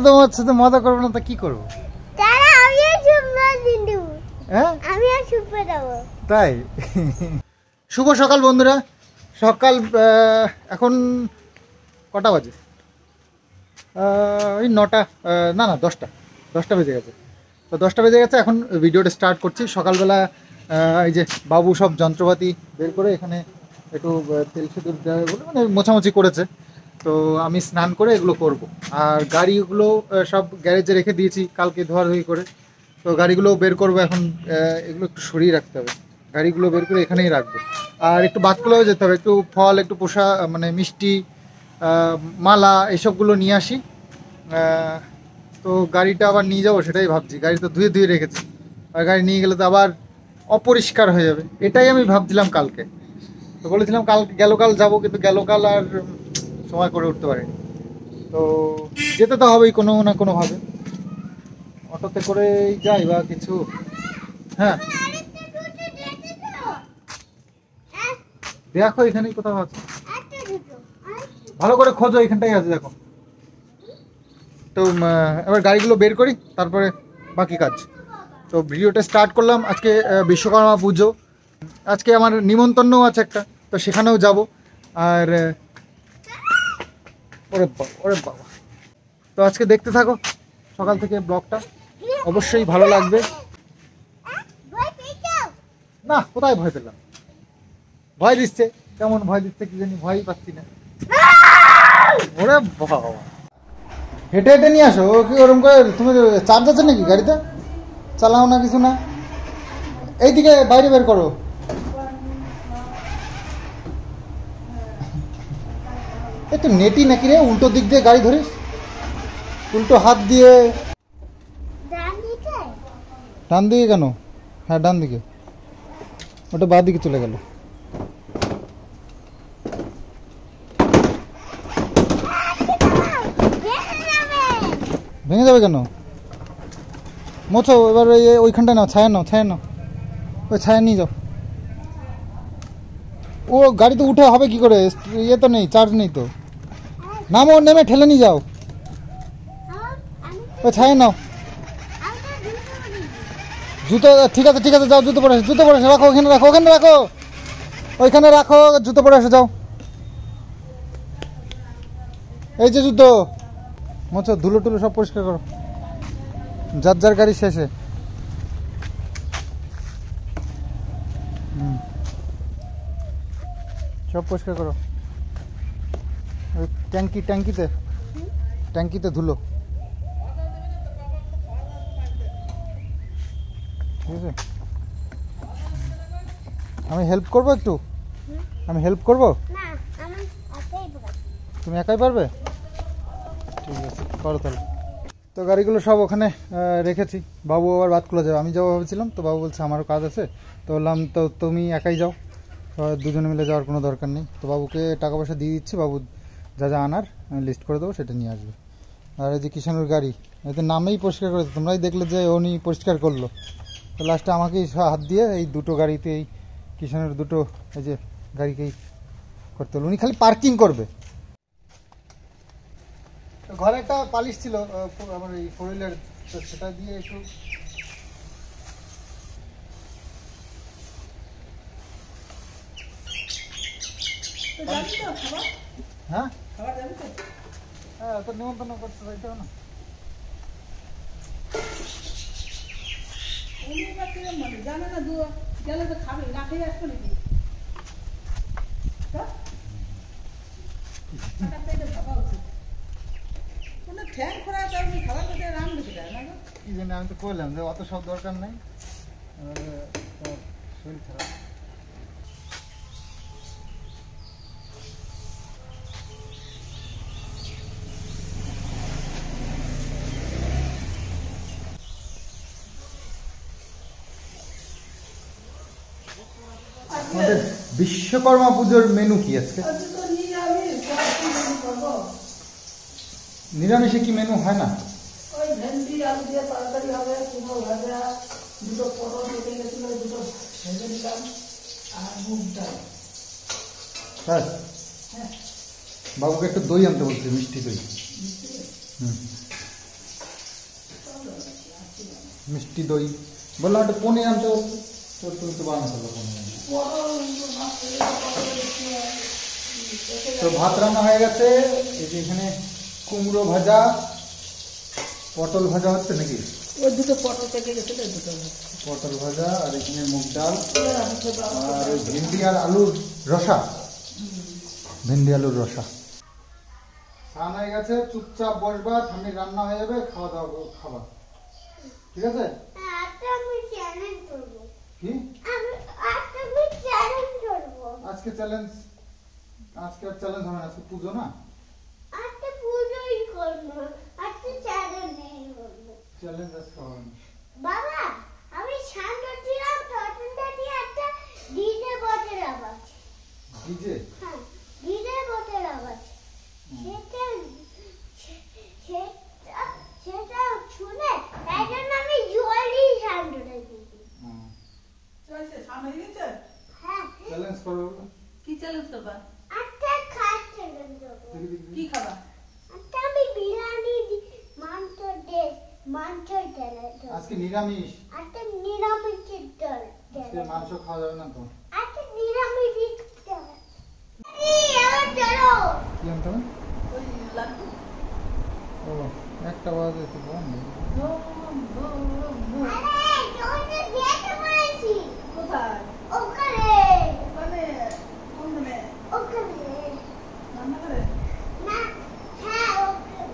তোমার সাথে মজা করবো না তা কি করবো? তাই শুভ সকাল বন্ধুরা। সকাল এখন কটা বাজে? ওই 9টা, না 10টা বেজে গেছে। তো 10টা বেজে গেছে, এখন ভিডিওটা স্টার্ট করছি। সকালবেলা এই যে বাবু সব যন্ত্রপাতি বের করে এখানে একটু তেল সিঁদুর মানে মোছামুছি করেছে। তো আমি স্নান করে এগুলো করব। আর গাড়িগুলো সব গ্যারেজে রেখে দিয়েছি কালকে ধোয়াধুয়ি করে। তো গাড়িগুলো বের করবো এখন। এগুলো একটু সরিয়ে রাখতে হবে, গাড়িগুলো বের করে এখানেই রাখবো। আর একটু বাতকুলাও যেতে হবে, একটু ফল, একটু পোষা মানে মিষ্টি, মালা এসবগুলো নিয়ে আসি। তো গাড়িটা আবার নিয়ে যাবো সেটাই ভাবছি। গাড়ি তো ধুয়ে রেখেছি, আর গাড়ি নিয়ে গেলে তো আবার অপরিষ্কার হয়ে যাবে, এটাই আমি ভাবছিলাম কালকে। তো বলেছিলাম কাল যাবো, কিন্তু কাল আর সময় করে উঠতে পারিনি। তো যেতে তো হবেই কোনো না কোনোভাবে, অটোতে করেই যাই বা কিছু। হ্যাঁ দেখো এখানেই কোথাও আছে, ভালো করে খোঁজো, এখানটাই আছে দেখো। তো এবার গাড়িগুলো বের করি, তারপরে বাকি কাজ। তো ভিডিওটা স্টার্ট করলাম। আজকে বিশ্বকর্মা পুজো, আজকে আমার নিমন্ত্রণও আছে একটা, তো সেখানেও যাব। আর ওরে বাবা, তো আজকে দেখতে থাকো সকাল থেকে ব্লগটা, অবশ্যই ভালো লাগবে। না, কোথায় ভয় পেলাম? ভয় দিচ্ছে, কেমন ভয় দিচ্ছে কি জানি, ভয়ই পাচ্ছি না। ওরে বাবা, হেঁটে হেঁটে নিয়ে আসো। ও কি ওরকম করে? তুমি চার্জ আছে নাকি গাড়িতে? চালাও না কিছু না, এইদিকে বাইরে বের করো। এই তো নেটি নাকি রে? উল্টো দিক দিয়ে গাড়ি ধরিস, উল্টো হাত দিয়ে। ডান দিকে কেন? হ্যাঁ ডান দিকে, ওটা বাঁ দিকে চলে গেল। ভেঙে যাবে কেন? মোছো এবার ওইখানটায় নাও, ছায়া নাও, ওই ছায়া নিয়ে যাও। ও গাড়িতে উঠে হবে কি করে? ইয়ে তো নেই, চার্জ নেই তো। নামো, নেমে ঠেলে নিয়ে যাও, ওই ছায়া নাও। জুতো ঠিক আছে যাও, জুতো পরে এসে রাখো, ওখানে রাখো, ওইখানে রাখো, জুতো পরে এসে যাও। এই যে জুতো মোছো, ধুলো টুলো সব পরিষ্কার করো, যার গাড়ি শেষে। সব পরিষ্কার করো, ওই ট্যাঙ্কিতে ধুলো, ঠিক আছে? আমি হেল্প করবো একটু? আমি হেল্প করবো? তুমি একাই পারবে? ঠিক আছে, করো তাহলে। তো গাড়িগুলো সব ওখানে রেখেছি। বাবু আবার ভাত খুলে যাবে, আমি যাবো ভাবছিলাম, তো বাবু বলছে আমারও কাজ আছে। তো বললাম তো তুমি একাই যাও, দুজনে মিলে যাওয়ার কোনো দরকার নেই। তো বাবুকে টাকা পয়সা দিয়ে দিচ্ছি, বাবু যা আনার আমি লিস্ট করে দেবো, সেটা নিয়ে আসবে। আর এই যে কিষানুর গাড়ি, এতে নামেই পরিষ্কার করেছে, তোমরাই দেখলে যে উনি পরিষ্কার করলো। তো লাস্টে আমাকেই হাত দিয়ে এই দুটো গাড়িতে, এই কিষানুর দুটো এই যে গাড়িকেই করতে হলো, উনি খালি পার্কিং করবে। ঘরে একটা পালিশ ছিল আমার এই 4 হুইলার, সেটা দিয়ে একটু হ্যাঁ তো নিমন্ত্রণ করতে চাইতে হবে না। জানে না গেলে তো খাবে না, খেয়ে আসবে নাকি? কি জানি, আমি তো করলাম যে অত সব দরকার নাই, শরীর খারাপ। আমাদের বিশ্বকর্মা পুজোর মেনু কি আজকে? নিরামিষে কি মেনু হয় না? হ্যাঁ, বাবুকে একটু দই আনতে বলছি, মিষ্টি দই। মিষ্টি দই বললাম, একটু পনির আনতে বলছি, তো তুমি তো বানাতে পারো পনির। তো ভাত রান্না হয়ে গেছে। এই যে এখানে কুমড়ো ভাজা, পটল ভাজা হচ্ছে নাকি? ওই দুটো পটল থেকে গেছে, দুটো পটল ভাজা, আর এখানে মুগ ডাল, আর ওই ভেন্ডি আর আলুর রসা। ভেন্ডি আলুর রসা। স্নান হয়ে গেছে, চুপচাপ বসবা, ঠান্ডি রান্না হয়ে যাবে, খাওয়া দাওয়া খাবা, ঠিক আছে? কি আজকে চ্যালেঞ্জ? আজকে আর চ্যালেঞ্জ হবে না, আজকে পুজো না। চ্যালেঞ্জ আজকে হবে না বাবা। আমি শান্ত ছিলাম, তখন দেখি একটা ডিজে বটের আওয়াজ। ডিজে? হ্যাঁ, ডিজে বটের আওয়াজ। সেটা শুনে তাই জন্য আমি জলদি শান্ত রেখেছি। হ্যাঁ, চ্যালেঞ্জ করো। কি চ্যালেঞ্জ করবা? একটা খাট চ্যালেঞ্জ করবো। কি খাবা? একটা আমি বিরিয়ানি মাংস চ্যালেঞ্জ। আজকে নিরামিষ। একটা নিরামিষের আজকে মাংস খাওয়া যাবে না তো। একটা নিরামিষ চ্যালেঞ্জ। চলো কি আনতে হবে? ওই লাড্ডু। ও, একটা বাজে তো বন্ধ। আরে জলদি যেতে বলেছি। কোথায়? ওখানে ওখানে? কোনখানে? ওখানে রান্না করে? না, হ্যাঁ ওখানে।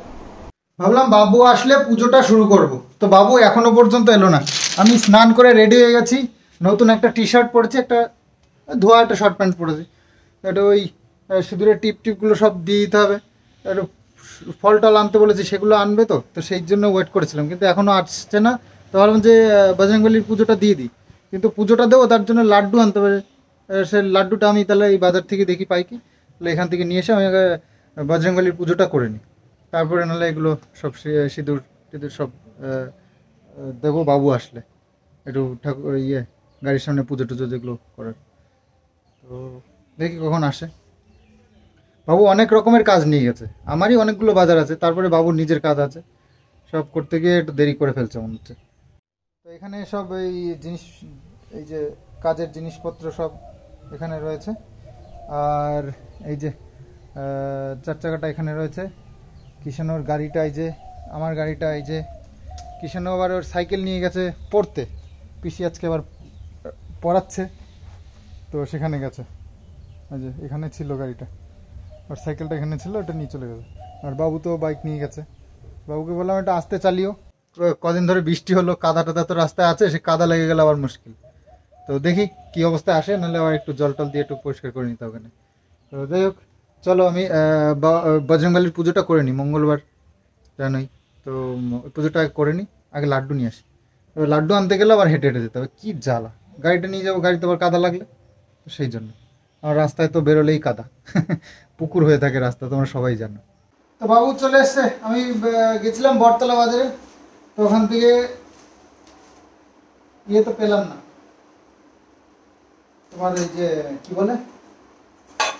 ভাবলাম বাবু আসলে পুজোটা শুরু করব, তো বাবু এখনো পর্যন্ত এলো না। আমি স্নান করে রেডি হয়ে গেছি, নতুন একটা টি শার্ট পরেছি, একটা ধোয়া একটা শর্ট প্যান্ট পরেছি। এটা ওই সিঁদুরের টিপগুলো সব দিয়ে দিতে হবে, একটু ফল টল আনতে বলেছি, সেগুলো আনবে। তো সেই জন্য ওয়েট করেছিলাম, কিন্তু এখনও আসছে না। তো ভাবলাম যে বজরংবলির পুজোটা দিয়ে দিই, কিন্তু পুজোটা দেবো তার জন্য লাড্ডু আনতে হবে। সে লাড্ডুটা আমি তাহলে এই বাজার থেকে দেখি পাই কি, তাহলে এখান থেকে নিয়ে এসে আমি বজরংবলির পুজোটা করে নিই। তারপরে নাহলে এগুলো সব সিঁদুর টিঁদুর সব দেবো বাবু আসলে, একটু ঠাকুর গাড়ির সামনে পুজো টুজো যেগুলো করার। তো দেখি কখন আসে। বাবু অনেক রকমের কাজ নিয়ে গেছে, আমারই অনেকগুলো বাজার আছে, তারপরে বাবুর নিজের কাজ আছে, সব করতে গিয়ে একটু দেরি করে ফেলছে মনে হচ্ছে। তো এখানে সব এই জিনিস, এই যে কাজের জিনিসপত্র সব এখানে রয়েছে। আর এই যে চার চাকাটা এখানে রয়েছে। কিষানোর গাড়িটা এই যে, আমার গাড়িটা এই যে। কিষানো আবার ওর সাইকেল নিয়ে গেছে পড়তে, পিসি আজকে আবার পড়াচ্ছে, তো সেখানে গেছে। এই যে এখানে ছিল গাড়িটা, আর সাইকেলটা এখানে ছিল, ওটা নিয়ে চলে গেছে। আর বাবু তো বাইক নিয়ে গেছে। বাবুকে বললাম এটা আস্তে চালিও, কদিন ধরে বৃষ্টি হলো, কাদা টাদা তো রাস্তায় আছে, সে কাদা লেগে গেলে আবার মুশকিল। তো দেখি কি অবস্থায় আসে, নাহলে আবার একটু জল টল দিয়ে একটু পরিষ্কার করে নিতে ওখানে। তো যাই হোক, চলো আমি বজরংবলির পুজোটা করে নিই, মঙ্গলবার জানোই তো, পুজোটা করে নিই, আগে লাড্ডু নিয়ে আসি। এবার লাড্ডু আনতে গেলে আবার হেঁটে হেঁটে যেতে হবে, কী জ্বালা। গাড়িটা নিয়ে যাবো, গাড়িতে আবার কাদা লাগলে, তো সেই জন্য। আর রাস্তায় তো বেরোলেই কাদা, পুকুর হয়ে থাকে রাস্তা, তোমরা সবাই জানো। তো বাবু চলে এসছে, আমি গেছিলাম বটতলা বাজারে, তো ওখান থেকে তো পেলাম না, তোমার এই যে কি বলে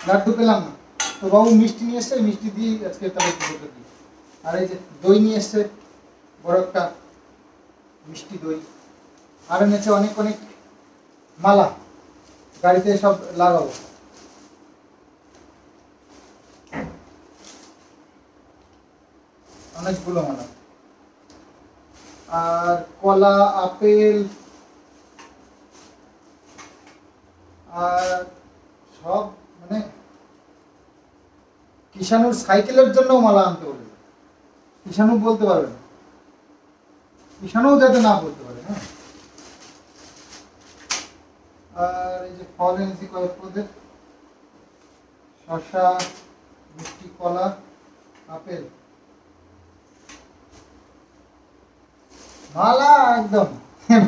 লাড্ডু পেলাম না। তো বাবু মিষ্টি নিয়ে এসছে, মিষ্টি দিয়ে আজকে তাহলে পুজোটা দিই। আর এই যে দই নিয়ে এসছে, বড় একটা মিষ্টি দই। আর এনেছে অনেক অনেক মালা, গাড়িতে সব লাগাবো। অনেকগুলো মালা, আর কলা, আপেল, আর সব মানে কিষানুর সাইকেলের জন্য মালা আনতে বলে, কিষানু বলতে পারবে না, কিষানু যাতে না বলতে পারে। হ্যাঁ, আর এই যে ফল এনেছি কয়েক পদের, শসা, মিষ্টি কলা, আপেল, মালা একদম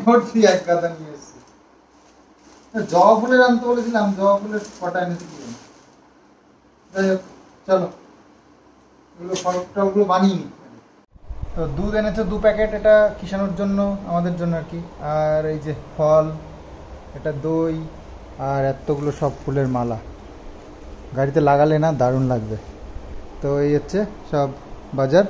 ভর্তি এক গাদা নিয়ে এসেছি। জবা ফুলের আনতে বলেছিলাম, জবা ফুলের কটা এনেছি কি। যাই হোক, চলো এগুলো ফলগুলো বানিয়ে নিই। তো দুধ এনেছে 2 প্যাকেট, এটা কিষানোর জন্য, আমাদের জন্য আর কি। আর এই যে ফল, এটা দই আর এতগুলো সব ফুলের মালা গাড়িতে লাগালে না দারুণ লাগবে। তো এই হচ্ছে সব বাজার।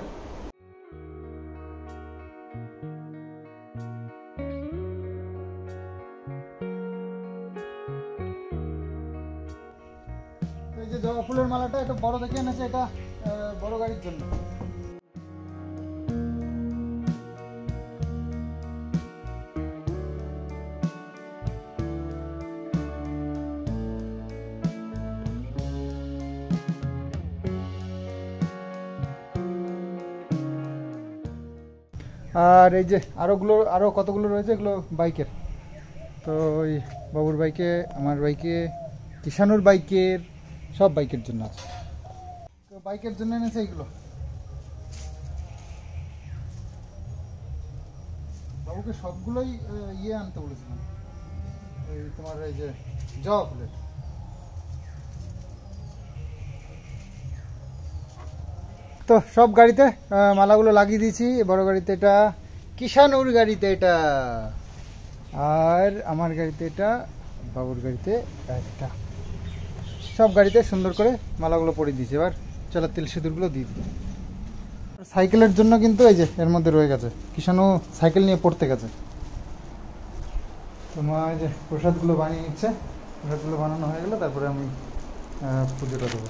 এই যে জবা ফুলের মালাটা একটু বড় দেখে এনেছে, এটা বড় গাড়ির জন্য। আর এই যে আরো কতগুলো রয়েছে, এগুলো বাইকের। তো ওই বাবুর বাইকে, আমার বাইকে, কিষানুর বাইকের, সব বাইকের জন্য আছে। তো বাইকের জন্য এনেছে এইগুলো। বাবুকে সবগুলোই ইয়ে আনতে বলেছিলাম, এই তোমার এই যে জবা ফুলের। তো সব গাড়িতে মালাগুলো লাগিয়ে দিয়েছি। বড় গাড়িতে এটা, কিষানুর গাড়িতে এটা, আর আমার গাড়িতে এটা, বাবুর গাড়িতে একটা। সব গাড়িতে সুন্দর করে মালাগুলো পরিয়ে দিয়েছি। এবার চলো তেল সিঁদুরগুলো দিয়ে দিই। সাইকেলের জন্য কিন্তু এই যে এর মধ্যে রয়ে গেছে, কিষানু সাইকেল নিয়ে পড়তে গেছে। তোমার এই যে প্রসাদগুলো বানিয়ে নিচ্ছে, প্রসাদগুলো বানানো হয়ে গেলে তারপরে আমি পুজোটা দেবো।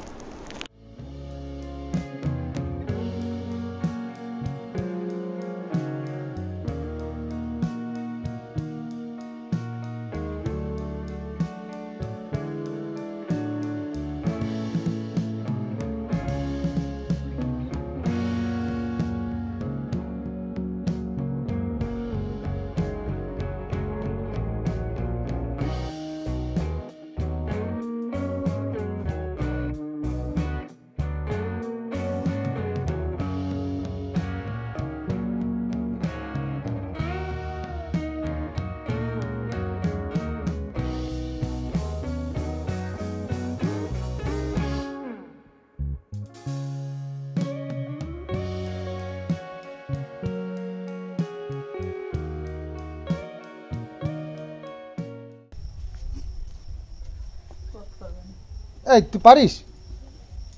এই তুই পারিস?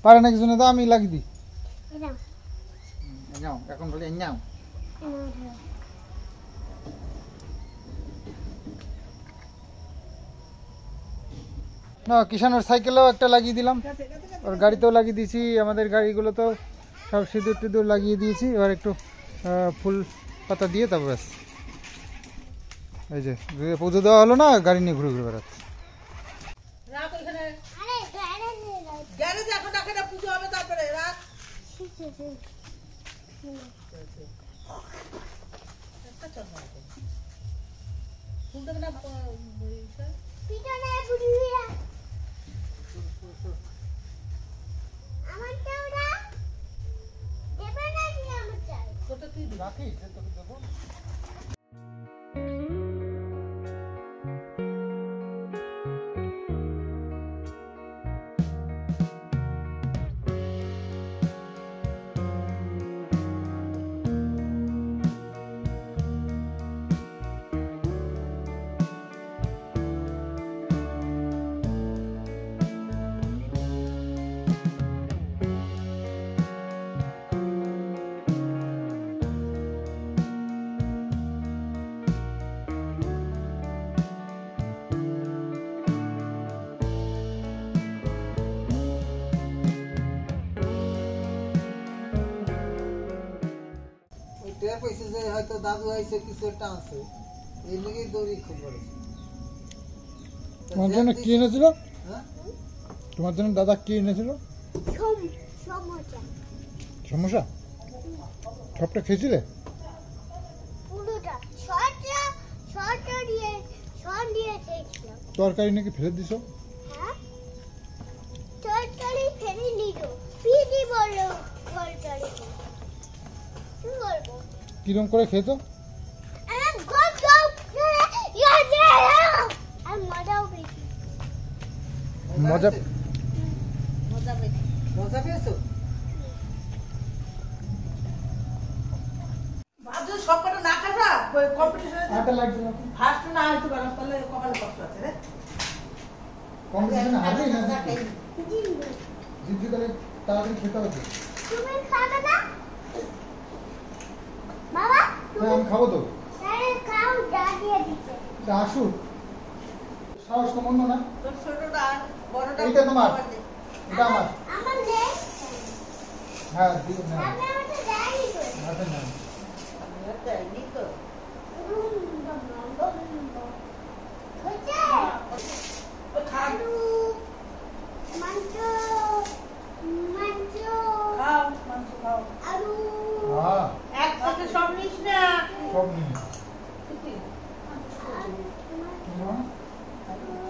পারে না কিছু না, তো আমি লাগিয়ে দিই। নাও এখন বলি নাও। না কিষানোর সাইকেলেও একটা লাগিয়ে দিলাম, ওর গাড়িতেও লাগিয়ে দিয়েছি। আমাদের গাড়িগুলো তো সব সিঁদুর টিঁদুর লাগিয়ে দিয়েছি। এবার একটু ফুল পাতা দিয়ে তারপর ব্যাস। এই যে পুজো দেওয়া হলো না, গাড়ি নিয়ে ঘুরে ঘুরে বেড়াচ্ছে। গ্যারেজে এখন রাখে না, পুজো হবে তারপরে রাখ। শুনতে না রাখিস তোকে দেবো। হয়তো দাদু আইছে কিছু একটা আছে, এই লেগেই দৌড়ি খুব বড়। তোমার জন্য কি এনেছিল? হ্যাঁ তোমার জন্য দাদা কি এনেছিল? সমোসা। সবটা খেয়েছিলে? তরকারি নাকি ফেলে দিছো? তরকারি ফেলে দিল, পিদি বললো তরকারি কি বলবো। কিরম করে খেতো? মজা মজা পেয়েছো? সব কটা না খাবা কম্পিটিশনে আরেকটা লাইট জ্বালাও। ফার্স্ট না হইতে পারো তাহলে কপালে কষ্ট আছে রে। কম্পিটিশনে হারবেই না জিম্বু জিততে গেলে তাড়াতাড়ি খেতে হবে। তুমি খাবে না বাবা হ্যাঁ, আমি খাবো তো। তাহলে খাও যা দিয়ে দিতে তা আসুক, সাহস তো মন্দ না। তোর ছোটটা আর বড়টা এইটা তোমার। এটা আমার। আমার নেই হ্যাঁ দিও না। আমি আমাকে দেয়নি তো হাতে না। দেয়নি তো। হচ্ছে ওই খা, আলু মাংস মাংস খাও, মাংস খাও। আলু হ্যাঁ, একসাথে সব নিস না। সব নিয়ে।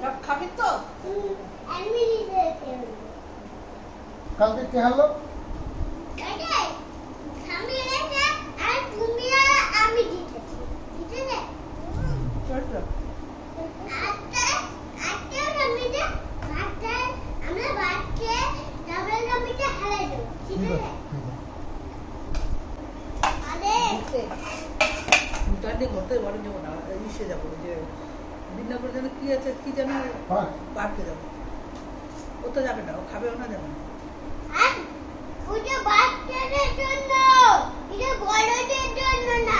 সব খাবি তো? আমি দিতে দেব কালকে কে হারলো? এটাই আমি এটা আর তুমি আর আমি জিতেছি ঠিক আছে ছোট। আটটা আমি যে আটটা আমরা বাচ্চা ডাবল কমিটা হারাই দেব ঠিক আছে আরে গাড়ি ঘুরতে বাড়ি যাবো না, ইসে যাবো যে দিননগর যেন কি আছে কি যেন পার্ক। পার্কে যাবো। ও তো যাবে না, ও খাবেও না, যাবে না। আর ওটা বাচ্চাদের জন্য এটা বড়দের জন্য না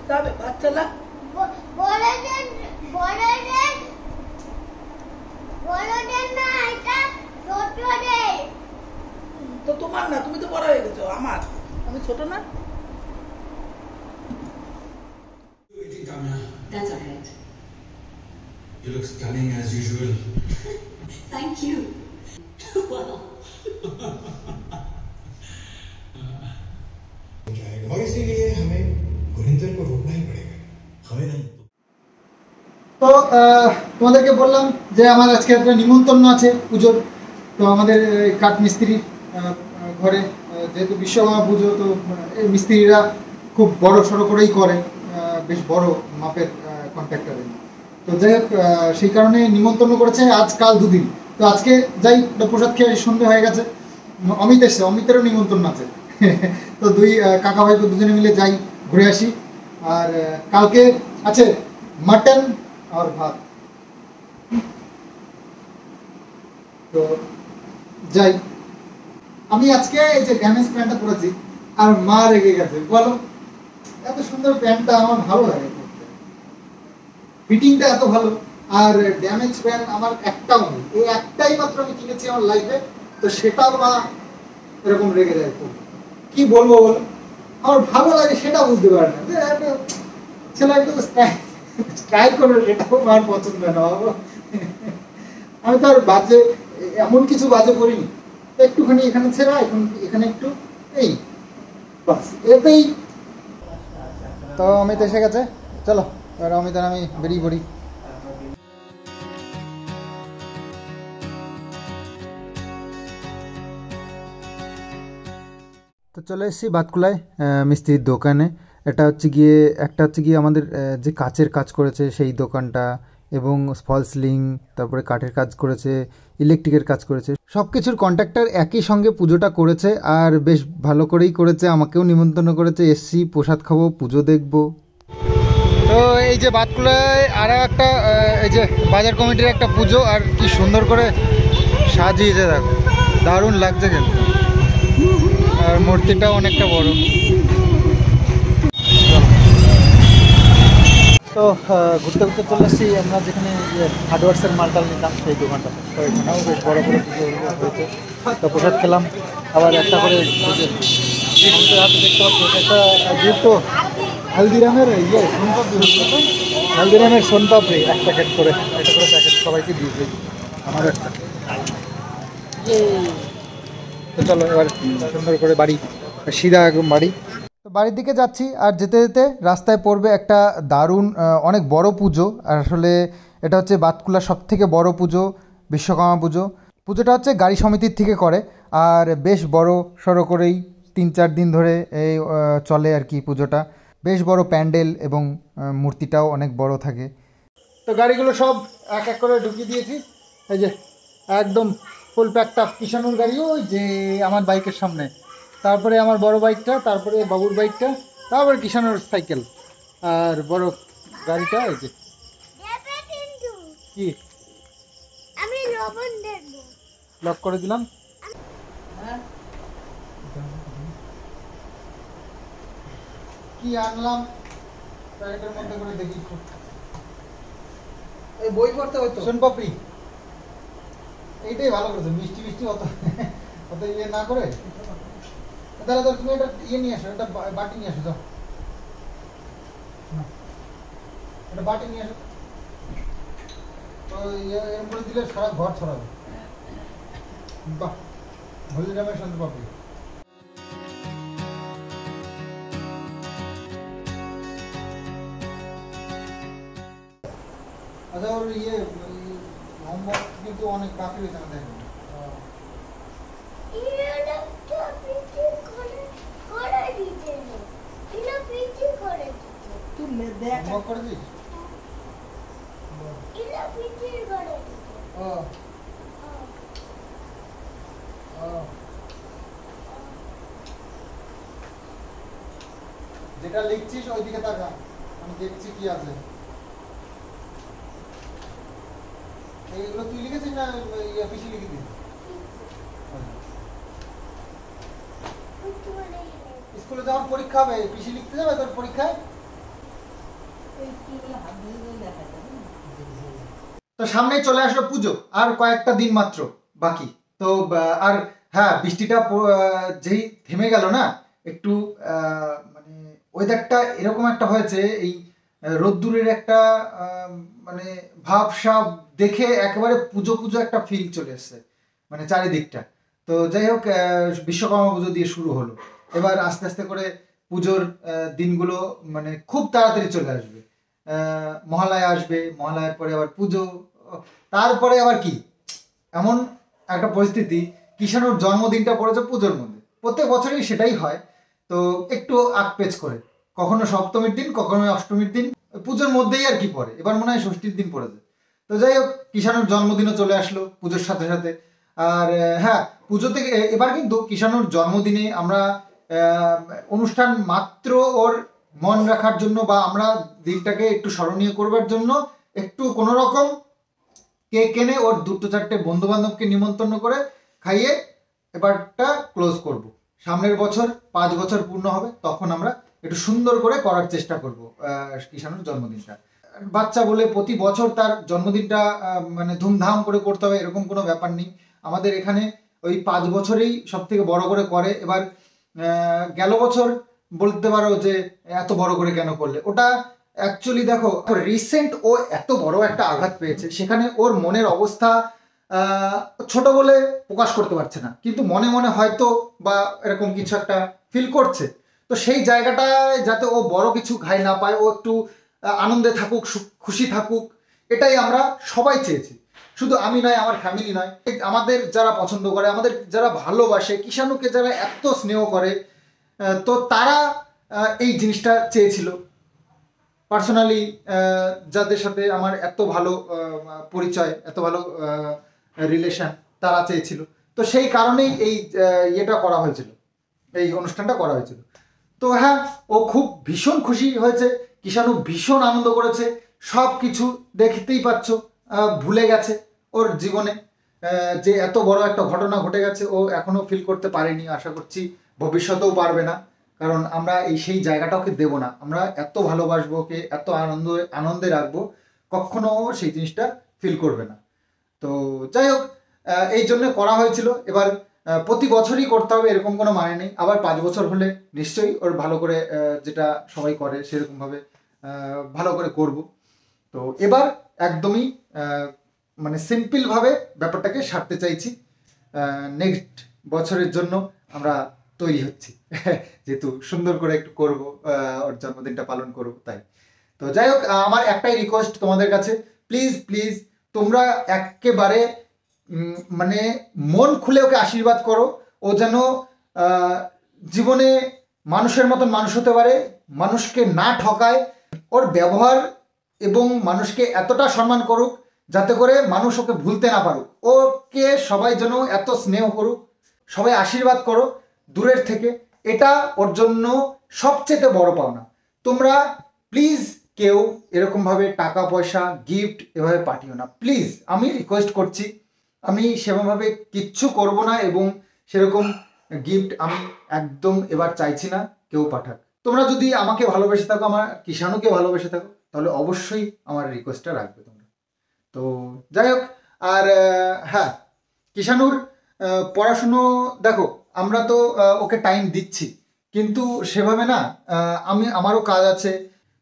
তবে বাচ্চারা বড়দের বড়দের বড়দের না এটা ছোটদের তো তোমার না, তুমি তো বড় হয়ে গেছো, আমার আমি ছোট না। Waiting, Kamya. That's all right. You look stunning as usual. Thank you. Well, और इसीलिए हमें गुरिंदर को रोकना ही पड़ेगा हमें नहीं তো তোমাদেরকে বললাম যে আমার আজকে একটা নিমন্ত্রণ আছে পুজোর। তো আমাদের এই কাঠ মিস্ত্রির ঘরে যেহেতু বিশ্বকর্মা পুজো, তো এই মিস্ত্রিরা খুব বড় সড়ো করেই করে, বেশ বড় মাপের কন্ট্রাক্টরের। তো যাই হোক, সেই কারণে নিমন্ত্রণ করেছে আজ কাল দুদিন। তো আজকে যাই, প্রসাদ খেয়ে সন্ধে হয়ে গেছে। অমিত এসছে, অমিতেরও নিমন্ত্রণ আছে। তো দুই কাকা ভাই দুজনে মিলে যাই, ঘুরে আসি। আর কালকে আছে মাটন আর ভাত। তো যাই। আমি আজকে এই যে ড্যামেজ প্যান্টটা পরেছি, আর মা রেগে গেছে। বলো, এত সুন্দর প্যান্টটা আমার ভালো লাগে পরতে, ফিটিংটা এত ভালো। আর ড্যামেজ প্যান্ট আমার একটাও নেই, এই একটাই মাত্র আমি কিনেছি আমার লাইফে। তো সেটাও মা এরকম রেগে যায়। খুব কি বলবো বলো, আমার ভালো লাগে সেটা বুঝতে পারে না। যে একটা ছেলে একটু ট্রাই করবে, সেটাও আমার পছন্দ না বাবা। আমি তো আর বাজে এমন কিছু বাজে করিনি, একটুখানি এখানে ছেড়া, এখন এখানে একটু, এই বাস, এতেই। তো অমিত এসে গেছে, চলো এবার অমিত আর আমি বেরিয়ে পড়ি। তো চলে এসেছি বাতকুলায় মিস্ত্রির দোকানে। এটা হচ্ছে গিয়ে একটা হচ্ছে গিয়ে আমাদের যে কাচের কাজ করেছে সেই দোকানটা, এবং ফল সিলিং, তারপরে কাঠের কাজ করেছে, ইলেকট্রিকের কাজ করেছে, সব কিছুর কন্ট্রাক্টর একই সঙ্গে পুজোটা করেছে। আর বেশ ভালো করেই করেছে, আমাকেও নিমন্ত্রণ করেছে, এসছি প্রসাদ খাবো, পুজো দেখবো। তো এই যে বাতকুলায় আরও একটা এই যে বাজার কমিটির একটা পুজো, আর কি সুন্দর করে সাজিয়েছে, দেখো দারুণ লাগছে কিন্তু। আর মূর্তিটাও অনেকটা বড়। তো ঘুরতে ঘুরতে চলে এসেছি আমরা যেখানে হার্ডওয়ার্সের মালটাল নিতাম সেই দোকানটা। তো এখানেও বেশ বড় করে পুজো হয়েছে। তো প্রসাদ খেলাম, আবার একটা করে আমাদের হাতে দেখতে পাচ্ছি একটা গিফট, হালদিরামের সোনপাপড়ি, হালদিরামের সোনপাপড়ি এক প্যাকেট করে, একটা করে প্যাকেট সবাইকে দিয়েছে, আমার একটা। তো চলো এবার সুন্দর করে বাড়ি, সিধা একদম বাড়ি। তো বাড়ির দিকে যাচ্ছি, আর যেতে যেতে রাস্তায় পড়বে একটা দারুণ অনেক বড় পুজো। আর আসলে এটা হচ্ছে বাতকুলার সব থেকে বড় পুজো, বিশ্বকর্মা পুজো। পুজোটা হচ্ছে গাড়ি সমিতির থেকে করে, আর বেশ বড় সড়ো করেই 3-4 দিন ধরে এই চলে আর কি পুজোটা। বেশ বড় প্যান্ডেল, এবং মূর্তিটাও অনেক বড় থাকে। তো গাড়িগুলো সব এক এক করে ঢুকিয়ে দিয়েছি, এই যে একদম ফুল প্যাকটা। কিষানুর গাড়ি ওই যে আমার বাইকের সামনে, তারপরে আমার বড় বাইকটা, তারপরে বাবুর বাইকটা, তারপর কিষানোর সাইকেল আর বড় গাড়িটা এই যে দেবে কিন্তু কি আমি লবণ দেবো। লক করে দিলাম। হ্যাঁ কি আনলাম প্যাকেটের মধ্যে করে দেখি একটু। এই বই পড়তে হইতো। সোনপাপড়ি, এইটাই ভালো করেছে, মিষ্টি মিষ্টি অত অত ইয়ে না করে। তাহলে তুমি এটা ইয়ে নিয়ে আসো, এটা বাটি নিয়ে আসো, যাও এটা বাটি নিয়ে আসো। তো এরকম করে দিলে সারা ঘর ছড়াবে। বাহ, হলদিরামের সোনপাপড়ি। আচ্ছা, ওর ইয়ে হোমওয়ার্ক কিন্তু অনেক বাকি রয়েছে আমাদের। ইলেকট্রিক পিচি করে দিতে হবে। এটা পিচি করে দিতে। তুই দেখ হোমওয়ার্ক করেছিস? এটা পিচি করে দিতে। ও ও, যেটা লিখছিস ওইদিকে তাকা, আমি দেখছি কি আছে। এইগুলো তুই লিখেছিস না ইয়ে পিসি লিখে দিস? স্কুলে যখন পরীক্ষা হবে পিসি লিখতে যাবে তোর পরীক্ষায়? হাত ধরে দেখা যাবে না। তো সামনে চলে আসলো পুজো, আর কয়েকটা দিন মাত্র বাকি। তো আর হ্যাঁ, বৃষ্টিটা যেই থেমে গেল না, একটু মানে ওয়েদারটা এরকম একটা হয়েছে, এই রোদ্দুরের একটা মানে ভাবসাব দেখে একেবারে পুজো পুজো একটা ফিল চলে এসছে মানে চারিদিকটা। তো যাই হোক, বিশ্বকর্মা পুজো দিয়ে শুরু হলো। এবার আস্তে আস্তে করে পুজোর দিনগুলো মানে খুব তাড়াতাড়ি চলে আসবে। মহালয়া আসবে, মহালয়ার পরে আবার পুজো, তারপরে আবার কি এমন একটা পরিস্থিতি, কিষাণুর জন্মদিনটা পড়েছে পুজোর মধ্যে। প্রত্যেক বছরই সেটাই হয়। তো একটু আকপেচ করে, কখনো সপ্তমীর দিন, কখনো অষ্টমীর দিন, পুজোর মধ্যেই আর কি পড়ে। এবার মনে হয় ষষ্ঠীর দিন পড়েছে। তো যাই হোক, কিষাণুর জন্মদিনও চলে আসলো পুজোর সাথে সাথে। আর হ্যাঁ, পুজো থেকে এবার কিন্তু কিষাণুর জন্মদিনে আমরা অনুষ্ঠান মাত্র ওর মন রাখার জন্য বা আমরা দিনটাকে একটু স্মরণীয় করবার জন্য একটু কোনো রকম কেক এনে ওর দুটো চারটে বন্ধু বান্ধবকে নিমন্ত্রণ করে খাইয়ে এবারটা ক্লোজ করব। সামনের বছর 5 বছর পূর্ণ হবে, তখন আমরা একটু সুন্দর করে করার চেষ্টা করব কিষাণুর জন্মদিনটা। বাচ্চা বলে প্রতি বছর তার জন্মদিনটা মানে ধুমধাম করে করতে হবে এরকম কোনো ব্যাপার নেই। আমাদের এখানে ওই 5 বছরেই সব থেকে বড় করে করে। এবার গেল বছর বলতে পারো যে এত বড় করে কেন করলে, ওটা অ্যাকচুয়ালি দেখো রিসেন্ট ও এত বড় একটা আঘাত পেয়েছে, সেখানে ওর মনের অবস্থা ছোট বলে প্রকাশ করতে পারছে না, কিন্তু মনে মনে হয়তো বা এরকম কিছু একটা ফিল করছে। তো সেই জায়গাটায় যাতে ও বড় কিছু ঘাই না পায়, ও একটু আনন্দে থাকুক, খুশি থাকুক, এটাই আমরা সবাই চেয়েছি। শুধু আমি নয়, আমার ফ্যামিলি নয়, আমাদের যারা পছন্দ করে, আমাদের যারা ভালোবাসে, কিষাণুকে যারা এত স্নেহ করে, তো তারা এই জিনিসটা চেয়েছিল। পার্সোনালি যাদের সাথে আমার এত ভালো পরিচয়, এত ভালো রিলেশন, তারা চেয়েছিল। তো সেই কারণেই এই ইয়েটা করা হয়েছিল, এই অনুষ্ঠানটা করা হয়েছিল। তো হ্যাঁ, ও খুব ভীষণ খুশি হয়েছে, কিষাণু ভীষণ আনন্দ করেছে। সব কিছু দেখতেই পাচ্ছ, ভুলে গেছে ওর জীবনে যে এত বড় একটা ঘটনা ঘটে গেছে, ও এখনো ফিল করতে পারেনি। আশা করছি ভবিষ্যতেও পারবে না, কারণ আমরা সেই জায়গাটা ওকে দেবো না। আমরা এত ভালোবাসবো ওকে, এত আনন্দে রাখবো, কখনো সেই জিনিসটা ফিল করবে না। তো যাই হোক, এই জন্য করা হয়েছিল। এবার প্রতি বছরই করতে হবে এরকম কোনো মানে নেই। আবার 5 বছর হলে নিশ্চয়ই ওর ভালো করে, যেটা সবাই করে সেরকমভাবে ভালো করে করব। তো এবার একদমই মানে সিম্পলভাবে ব্যাপারটাকে সারতে চাইছি। নেক্সট বছরের জন্য আমরা তৈরি হচ্ছি, যেহেতু সুন্দর করে একটু করব, ওর জন্মদিনটা পালন করব তাই। তো যাই হোক, আমার একটাই রিকোয়েস্ট তোমাদের কাছে, প্লিজ প্লিজ তোমরা একেবারে মানে মন খুলে ওকে আশীর্বাদ করো। ও যেন জীবনে মানুষের মতন মানুষ হতে পারে, মানুষকে না ঠকায়, ওর ব্যবহার এবং মানুষকে এতটা সম্মান করুক যাতে করে মানুষ ওকে ভুলতে না পারুক। ওকে সবাই যেন এত স্নেহ করুক, সবাই আশীর্বাদ করো দূরের থেকে। এটা ওর জন্য সবচেয়ে বড় পাওনা। তোমরা প্লিজ কেউ এরকমভাবে টাকা পয়সা গিফট এভাবে পাঠিও না প্লিজ, আমি রিকোয়েস্ট করছি। আমি সেভাবে কিচ্ছু করব না এবং সেরকম গিফট আমি একদম এবার চাইছি না কেউ পাঠাক। তোমরা যদি আমাকে ভালোবেসে থাকো, আমার কিষাণুকে ভালোবেসে থাকো, তাহলে অবশ্যই আমার রিকোয়েস্টটা রাখবে তোমরা। তো যাই হোক, আর হ্যাঁ, কিষাণুর পড়াশুনো দেখো, আমরা তো ওকে টাইম দিচ্ছি, কিন্তু সেভাবে না, আমারও কাজ আছে।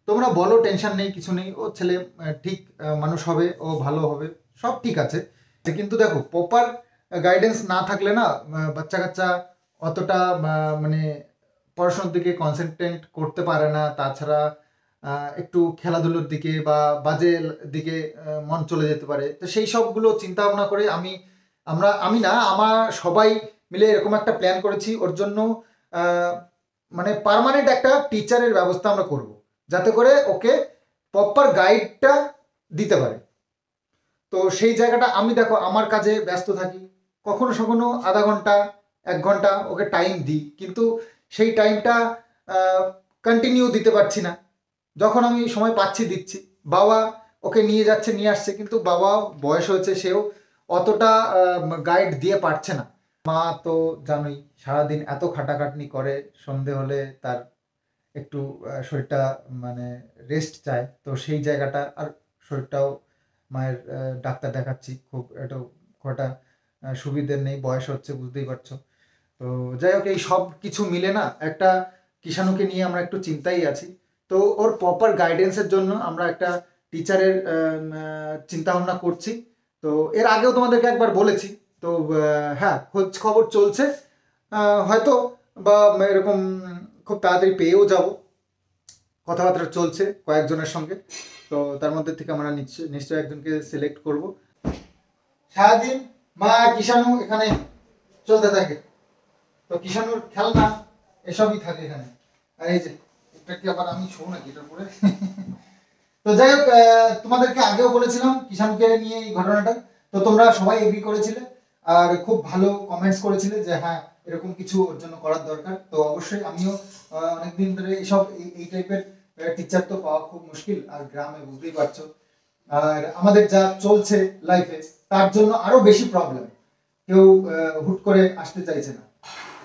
তোমরা বলো, টেনশন নেই, কিছু নেই, ও ছেলে ঠিক মানুষ হবে, ও ভালো হবে, সব ঠিক আছে। কিন্তু দেখো, প্রপার গাইডেন্স না থাকলে না বাচ্চা কাচ্চা অতটা মানে পড়াশোনার দিকে কনসেন্ট্রেট করতে পারে না। তাছাড়া একটু খেলাধুলোর দিকে বা বাজে দিকে মন চলে যেতে পারে। তো সেই সবগুলো চিন্তা ভাবনা করে আমার সবাই মিলে এরকম একটা প্ল্যান করেছি ওর জন্য। মানে পার্মানেন্ট একটা টিচারের ব্যবস্থা আমরা করব, যাতে করে ওকে প্রপার গাইডটা দিতে পারে। তো সেই জায়গাটা আমি দেখো আমার কাজে ব্যস্ত থাকি, কখনো কখনো আধা ঘন্টা 1 ঘন্টা ওকে টাইম দিই, কিন্তু সেই টাইমটা কন্টিনিউ দিতে পারছি না। যখন আমি সময় পাচ্ছি দিচ্ছি। বাবা ওকে নিয়ে যাচ্ছে নিয়ে আসছে, কিন্তু বাবা বয়স হয়েছে, সেও অতটা গাইড দিয়ে পারছে না। মা তো জানোই সারাদিন এত খাটাখাটনি করে, সন্ধে হলে তার একটু শরীরটা মানে রেস্ট চায়। তো সেই জায়গাটা, আর শরীরটাও মায়ের ডাক্তার দেখাচ্ছি, খুব একটা সুবিধে নেই, বয়স হচ্ছে, বুঝতেই পারছো। তো যাই হোক, এই সব কিছু মিলে না একটা কিষাণুকে নিয়ে আমরা একটু চিন্তাই আছি। তো ওর প্রপার গাইডেন্সের জন্য আমরা একটা টিচারের চিন্তা ভাবনা করছি। তো এর আগেও তোমাদেরকে একবার বলেছি। তো হ্যাঁ, খোঁজ খবর চলছে, হয়তো বা এরকম খুব তাড়াতাড়ি পেয়েও যাব। কথাবার্তা চলছে কয়েকজনের সঙ্গে, তো তার মধ্যে থেকে আমরা নিশ্চয়ই একজনকে সিলেক্ট করব। সারাদিন মা কিষাণু এখানে চলতে থাকে। তো কিষাণুর খেলনা এসবই থাকে এখানে। আর এই যে এটা কি আবার আমি শো নাকি এটার পরে। তো যাই হোক, তোমাদেরকে আগেও বলেছিলাম কিষাণুকে নিয়ে এই ঘটনাটা। তো তোমরা সবাই এগ্রি করেছিলে আর খুব ভালো কমেন্টস করেছিলে যে হ্যাঁ, এরকম কিছু ওর জন্য করার দরকার। তো অবশ্যই আমিও অনেকদিন ধরে এই টাইপের টিচার তো পাওয়া খুব মুশকিল, আর গ্রামে বুঝতেই পারছো। আর আমাদের যা চলছে লাইফে, তার জন্য আরো বেশি প্রবলেম, কেউ হুট করে আসতে চাইছে না।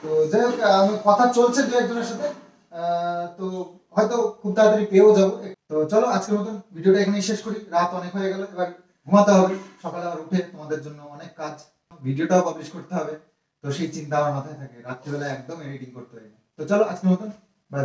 তো যাই হোক, কথা চলছে 2-1 জনের সাথে, তো হয়তো খুব তাড়াতাড়ি পেয়েও যাবো। তো চলো, আজকের মতন ভিডিওটা এখানেই শেষ করি। রাত অনেক হয়ে গেল, এবার ঘুমাতে হবে। সকালে আবার উঠে তোমাদের জন্য অনেক কাজ, ভিডিওটাও পাবলিশ করতে হবে। তো সেই চিন্তা আমার মাথায় থাকে, রাত্রিবেলা একদম এডিটিং করতে হয় না। তো চলো, আজকের মতন বাই।